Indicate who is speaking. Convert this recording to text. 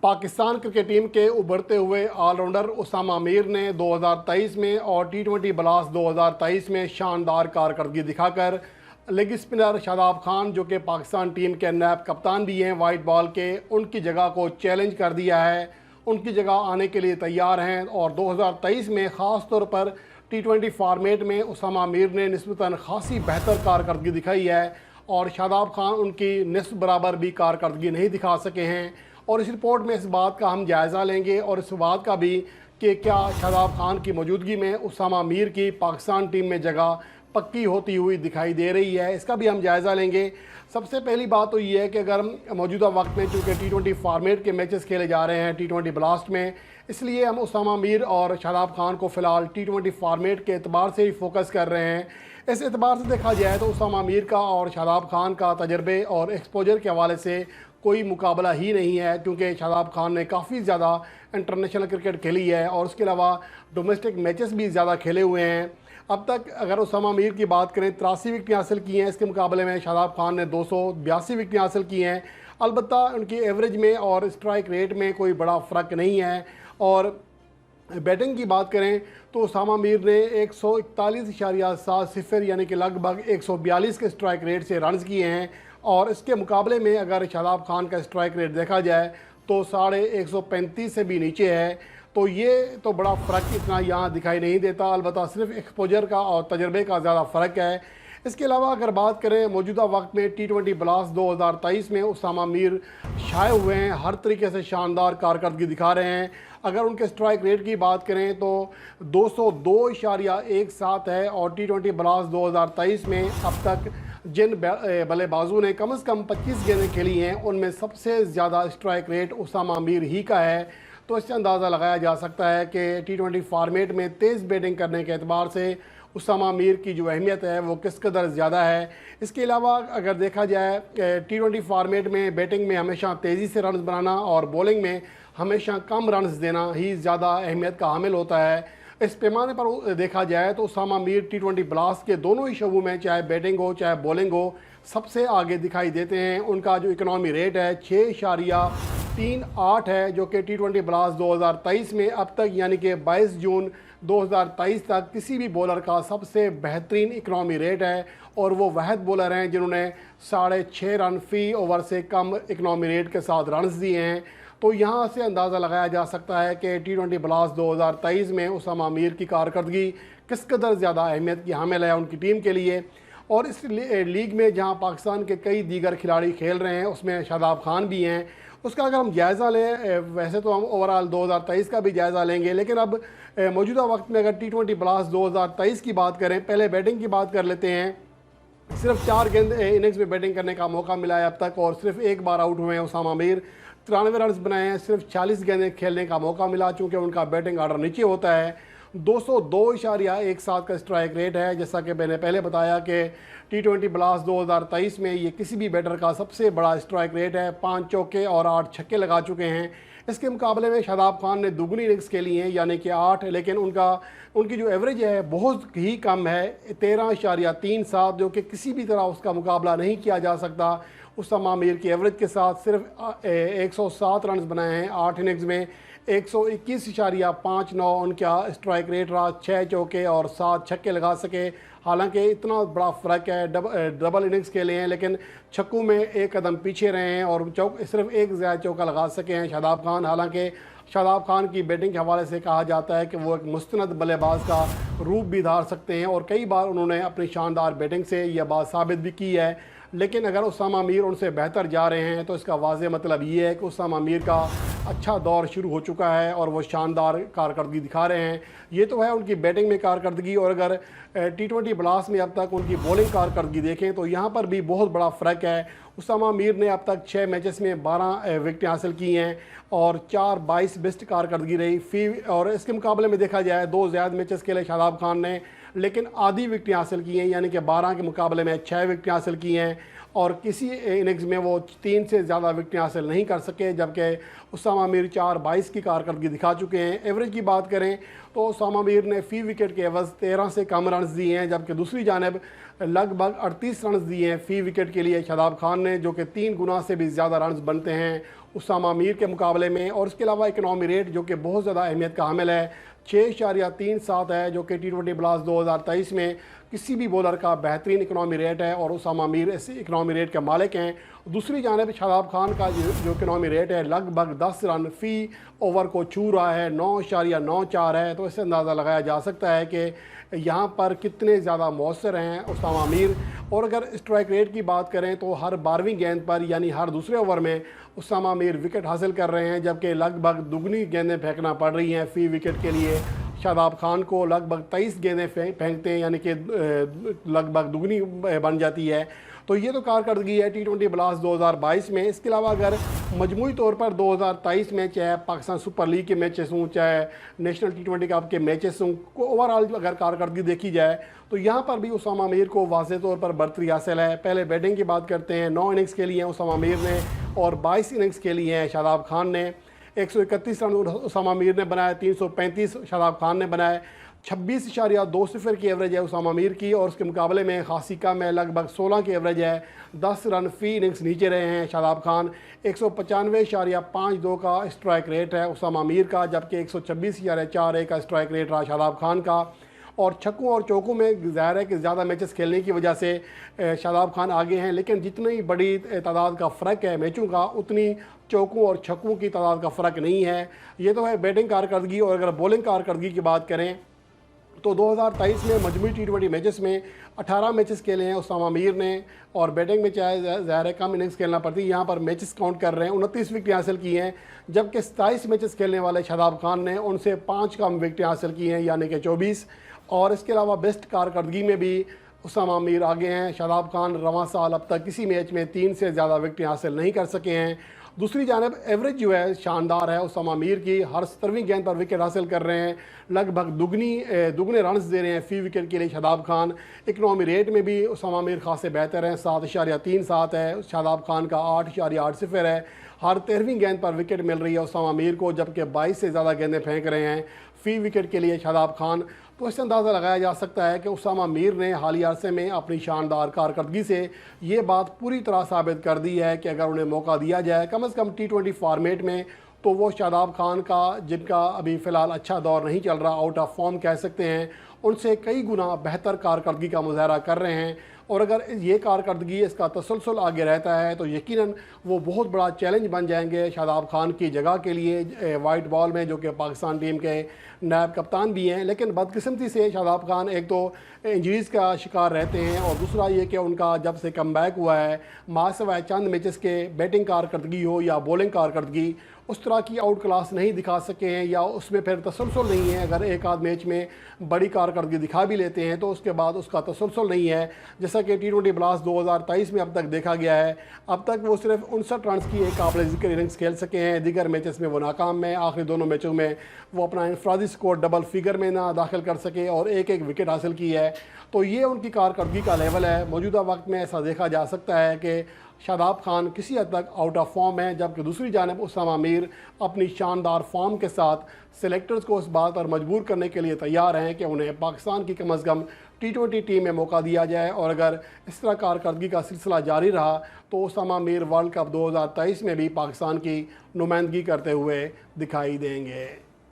Speaker 1: Pakistan cricket team के उभरते हुए ऑलराउंडर उसामा मीर ने 2023 में और टी20 ब्लास्ट 2023 में शानदार कारकर्दगी दिखाकर लेग स्पिनर शादाब खान, जो कि पाकिस्तान टीम के नायब कप्तान भी हैं वाइट बॉल के, उनकी जगह को चैलेंज कर दिया है। उनकी जगह आने के लिए तैयार हैं और 2023 में ख़ास तौर पर टी20 फॉर्मेट में उसामा मीर ने निस्बतन खासी बेहतर कारकर्दगी दिखाई है और शादाब खान उनकी निस्ब बराबर भी कारकर्दगी नहीं दिखा सके हैं। और इस रिपोर्ट में इस बात का हम जायज़ा लेंगे और इस बात का भी कि क्या शादाब खान की मौजूदगी में उसामा मीर की पाकिस्तान टीम में जगह पक्की होती हुई दिखाई दे रही है, इसका भी हम जायज़ा लेंगे। सबसे पहली बात तो ये है कि अगर मौजूदा वक्त में चूँकि टी20 फॉर्मेट के मैचेस खेले जा रहे हैं टी20 ब्लास्ट में, इसलिए हम उसामा मीर और शादाब खान को फ़िलहाल टी20 फॉर्मेट के अतबार से ही फोकस कर रहे हैं। इस एतबार से देखा जाए तो उसामा मीर का और शादाब खान का तजर्बे और एक्सपोजर के हवाले से कोई मुकाबला ही नहीं है, क्योंकि शादाब खान ने काफ़ी ज़्यादा इंटरनेशनल क्रिकेट खेली है और उसके अलावा डोमेस्टिक मैचेस भी ज़्यादा खेले हुए हैं। अब तक अगर उसामा मीर की बात करें 83 विकेटें हासिल की हैं, इसके मुकाबले में शादाब खान ने 282 विकेटें हासिल की हैं। अलबत्ता उनकी एवरेज में और स्ट्राइक रेट में कोई बड़ा फ़र्क नहीं है। और बैटिंग की बात करें तो उसामा मीर ने 141.7 यानी कि लगभग 142 के स्ट्राइक रेट से रन्स किए हैं और इसके मुकाबले में अगर शादाब खान का स्ट्राइक रेट देखा जाए तो 135 से भी नीचे है। तो ये तो बड़ा फ़र्क इतना यहाँ दिखाई नहीं देता, अलबत्ता सिर्फ एक्सपोजर का और तजर्बे का ज़्यादा फ़र्क है। इसके अलावा अगर बात करें मौजूदा वक्त में टी20 ब्लास्ट 2023 में उसामा मीर छाए हुए हैं, हर तरीके से शानदार कारकर्दगी दिखा रहे हैं। अगर उनके स्ट्राइक रेट की बात करें तो 202.17 है और टी20 ब्लास्ट 2023 में अब तक जिन बल्लेबाजों ने कम से कम 25 गेंदें खेली हैं उनमें सबसे ज़्यादा स्ट्राइक रेट उसामा मीर ही का है। तो इससे अंदाज़ा लगाया जा सकता है कि टी20 फॉर्मेट में तेज़ बैटिंग करने के एतबार से उसामा मीर की जो अहमियत है वो किस कदर ज़्यादा है। इसके अलावा अगर देखा जाए टी20 फॉर्मेट में बैटिंग में हमेशा तेज़ी से रन्स बनाना और बॉलिंग में हमेशा कम रन्स देना ही ज़्यादा अहमियत का हामिल होता है। इस पैमाने पर देखा जाए तो उसामा मीर टी20 ब्लास्ट के दोनों ही शोबों में, चाहे बैटिंग हो चाहे बॉलिंग हो, सबसे आगे दिखाई देते हैं। उनका जो इकनॉमी रेट है 6.38 है, जो कि टी20 ब्लास्ट 2023 में अब तक यानी कि 22 जून 2023 तक किसी भी बॉलर का सबसे बेहतरीन इकनॉमी रेट है और वो वहद बॉलर हैं जिन्होंने 6.5 रन फ़ी ओवर से कम इकनॉमी रेट के साथ रन्स दिए हैं। तो यहाँ से अंदाज़ा लगाया जा सकता है कि टी20 ब्लास्ट 2023 में उसामा मीर की कारकर्दगी किस कदर ज़्यादा अहमियत की हामिल है उनकी टीम के लिए। और इस लीग में जहाँ पाकिस्तान के कई दीगर खिलाड़ी खेल रहे हैं उसमें शादाब खान भी हैं, उसका अगर हम जायज़ा लें, वैसे तो हम ओवरऑल 2023 का भी जायज़ा लेंगे, लेकिन अब मौजूदा वक्त में अगर टी20 ब्लास्ट 2023 की बात करें, पहले बैटिंग की बात कर लेते हैं। सिर्फ 4 गेंद इनिंग्स में बैटिंग करने का मौका मिला है अब तक और सिर्फ एक बार आउट हुए हैं उसामा मीर। 93 रन बनाए हैं, सिर्फ 40 गेंदें खेलने का मौका मिला, चूँकि उनका बैटिंग ऑर्डर नीचे होता है। 202.17 का स्ट्राइक रेट है। जैसा कि मैंने पहले बताया कि टी20 ब्लास्ट 2023 में ये किसी भी बैटर का सबसे बड़ा स्ट्राइक रेट है। 5 चौके और 8 छक्के लगा चुके हैं। इसके मुकाबले में शादाब खान ने दुगनी इनिंग्स खेली हैं यानी कि 8, लेकिन उनकी जो एवरेज है बहुत ही कम है 13.37, जो कि किसी भी तरह उसका मुकाबला नहीं किया जा सकता। उसामा मीर की एवरेज के साथ सिर्फ 107 रन बनाए हैं 8 इनिंग्स में। 121.59 उनका स्ट्राइक रेट रहा, 6 चौके और 7 छक्के लगा सके। हालांकि इतना बड़ा फ़र्क है, डबल इनिंग्स खेले हैं लेकिन छक्कों में एक कदम पीछे रहे हैं और सिर्फ एक ज़्यादा चौका लगा सके हैं शादाब खान। हालांकि शादाब खान की बैटिंग के हवाले से कहा जाता है कि वो एक मुस्तनद बल्लेबाज का रूप भी धार सकते हैं और कई बार उन्होंने अपनी शानदार बैटिंग से यह बात साबित भी की है। लेकिन अगर उसामा मीर उनसे बेहतर जा रहे हैं तो इसका वाज़ेह मतलब ये है कि उसामा मीर का अच्छा दौर शुरू हो चुका है और वो शानदार कारकर्दगी दिखा रहे हैं। ये तो है उनकी बैटिंग में कारकर्दगी। और अगर टी20 ब्लास्ट में अब तक उनकी बॉलिंग कारकर्दगी देखें तो यहाँ पर भी बहुत बड़ा फ़र्क है। उसामा मीर ने अब तक 6 मैचेस में 12 विकेटें हासिल की हैं और 4-22 बेस्ट कारकर्दगी रही फ़ी। और इसके मुकाबले में देखा जाए 2 ज़्यादा मैचेस खेले शादाब खान ने, लेकिन आधी विकेटें हासिल की हैं यानी कि 12 के मुकाबले में 6 विकेटें हासिल की हैं। और किसी इनिंग्स में वो 3 से ज़्यादा विकेटें हासिल नहीं कर सके, जबकि उसामा मीर 4-22 की कारकर्दगी दिखा चुके हैं। एवरेज की बात करें तो उसामा मीर ने फ़ी विकेट के एवज़ 13 से कम रन दिए हैं, जबकि दूसरी जानब लगभग 38 रन दिए हैं फ़ी विकेट के लिए शादाब खान ने, जो कि 3 गुना से भी ज़्यादा रन बनते हैं उसामा मीर के मुकाबले में। और इसके अलावा इकनॉमी रेट जो कि बहुत ज़्यादा अहमियत का हामिल है 6.37 है, जो कि T20 ब्लास्ट 2023 में किसी भी बॉलर का बेहतरीन इकनॉमी रेट है और उसामा मीर इस इकनॉमी रेट के मालिक हैं। दूसरी जानब शादाब खान का जो इकनॉमी रेट है लगभग 10 रन फ़ी ओवर को छू रहा है, 9.94 है। तो इससे अंदाज़ा लगाया जा सकता है कि यहाँ पर कितने ज़्यादा मौसर हैं उसामा मीर। और अगर स्ट्राइक रेट की बात करें तो हर 12वीं गेंद पर यानी हर दूसरे ओवर में उसामा मीर विकेट हासिल कर रहे हैं, जबकि लगभग दुगनी गेंदें फेंकना पड़ रही हैं फ़ी विकेट के लिए। शादाब खान को लगभग 23 गेंदें फेंकते हैं, यानी कि लगभग दुगनी बन जाती है। तो ये तो कारकर्दगी है T20 ब्लास्ट 2022 में। इसके अलावा अगर मजमूई तौर पर 2023 में चाहे पाकिस्तान सुपर लीग के मैचेस हों, चाहे नेशनल T20 कप के मैचेस हों, ओवरऑल अगर कारकर्दगी देखी जाए तो यहाँ पर भी उसामा मीर को वाज़ेह तौर पर बरतरी हासिल है। पहले बैटिंग की बात करते हैं, 9 इनिंग्स के लिए उसामा मीर ने और 22 इनिंग्स के लिए हैं शादाब खान ने। 131 रन उसामा मीर ने बनाए, 335 शादाब खान ने बनाए। 26.20 की एवरेज है उसामा मीर की और उसके मुकाबले में खासी कम है, लगभग 16 की एवरेज है। 10 रन फ़ी इनिंग्स नीचे रहे हैं शादाब खान। 195.52 का स्ट्राइक रेट है उसामा मीर का, जबकि 126.41 का स्ट्राइक रेट रहा शादाब खान का। और छक्कों और चौकों में ज़ाहिर है कि ज़्यादा मैचेस खेलने की वजह से शादाब खान आगे हैं, लेकिन जितनी बड़ी तादाद का फ़र्क है मैचों का, उतनी चौकों और छक्कों की तादाद का फ़र्क नहीं है। ये तो है बैटिंग कारकर्दगी। और अगर बॉलिंग कारकर्दगी की बात करें तो 2023 में मजमूई T20 मैचेस में 18 मैचेस खेले हैं उसामा मीर ने और बैटिंग में चाहे ज़ाहिर है कम इनिंग्स खेलना पड़ती है, यहाँ पर मैचेस काउंट कर रहे हैं, 29 विकेटें हासिल की हैं, जबकि 27 मैचेस खेलने वाले शादाब खान ने उनसे 5 कम विकेटें हासिल की हैं, यानी कि 24। और इसके अलावा बेस्ट कारकर्दगी में भी उसामा मीर आगे हैं। शादाब खान रवां साल अब तक किसी मैच में 3 से ज़्यादा विकेटें हासिल नहीं कर सके हैं। दूसरी जानब एवरेज जो है शानदार है उसामा मीर की, हर 70वीं गेंद पर विकेट हासिल कर रहे हैं, लगभग दुगने रन्स दे रहे हैं फ़ी विकेट के लिए शादाब खान। इकनॉमी रेट में भी उसामा मीर खासे बेहतर हैं, 7.37 है, शादाब खान का 8.80 है। हर 13वीं गेंद पर विकेट मिल रही है उसामा मीर को, जबकि 22 से ज़्यादा गेंदें फेंक रहे हैं फ़ी विकेट के लिए शादाब खान। तो इससे अंदाज़ा लगाया जा सकता है कि उसामा मीर ने हालिया अरसे में अपनी शानदार कारकर्दगी से ये बात पूरी तरह साबित कर दी है कि अगर उन्हें मौका दिया जाए कम से कम T20 फॉर्मेट में, तो वो शादाब खान का, जिनका अभी फ़िलहाल अच्छा दौर नहीं चल रहा, आउट ऑफ फॉर्म कह सकते हैं, उनसे कई गुना बेहतर कारकर्दगी का मुजाहरा कर रहे हैं। और अगर ये कारकर्दगी, इसका तसलसल आगे रहता है तो यकीनन वो बहुत बड़ा चैलेंज बन जाएंगे शादाब खान की जगह के लिए वाइट बॉल में, जो कि पाकिस्तान टीम के नायब कप्तान भी हैं। लेकिन बदकिस्मती से शादाब खान एक तो इंजरीज़ का शिकार रहते हैं और दूसरा ये कि उनका जब से कम बैक हुआ है, मासिवाए चंद मैचेस के बैटिंग कारकर्दगी हो या बॉलिंग कारकर्दगी, उस तरह की आउट क्लास नहीं दिखा सके हैं, या उसमें फिर तसलसल नहीं है। अगर एक आध मैच में बड़ी कारकर्दगी दिखा भी लेते हैं तो उसके बाद उसका तसलसल नहीं है, जैसा कि T20 ब्लास्ट 2023 में अब तक देखा गया है। अब तक वो सिर्फ 59 रन की एक काबिल ज़िक्र इनिंग्स खेल सके हैं, दीगर मैचेस में वो नाकाम है। आखिरी दोनों मैचों में वो अपना इंफरादी स्कोर डबल फिगर में ना दाखिल कर सके और एक विकेट हासिल की है। तो ये उनकी कारकर्दगी का लेवल है। मौजूदा वक्त में ऐसा देखा जा सकता है कि शादाब खान किसी हद तक आउट ऑफ फॉर्म है, जबकि दूसरी जानब उसामा मीर अपनी शानदार फॉर्म के साथ सेलेक्टर्स को इस बात पर मजबूर करने के लिए तैयार हैं कि उन्हें पाकिस्तान की कम अज़ कम T20 टीम में मौका दिया जाए। और अगर इस तरह कारकर्दगी का सिलसिला जारी रहा तो उसामा मीर वर्ल्ड कप 2023 में भी पाकिस्तान की नुमाइंदगी करते हुए दिखाई देंगे।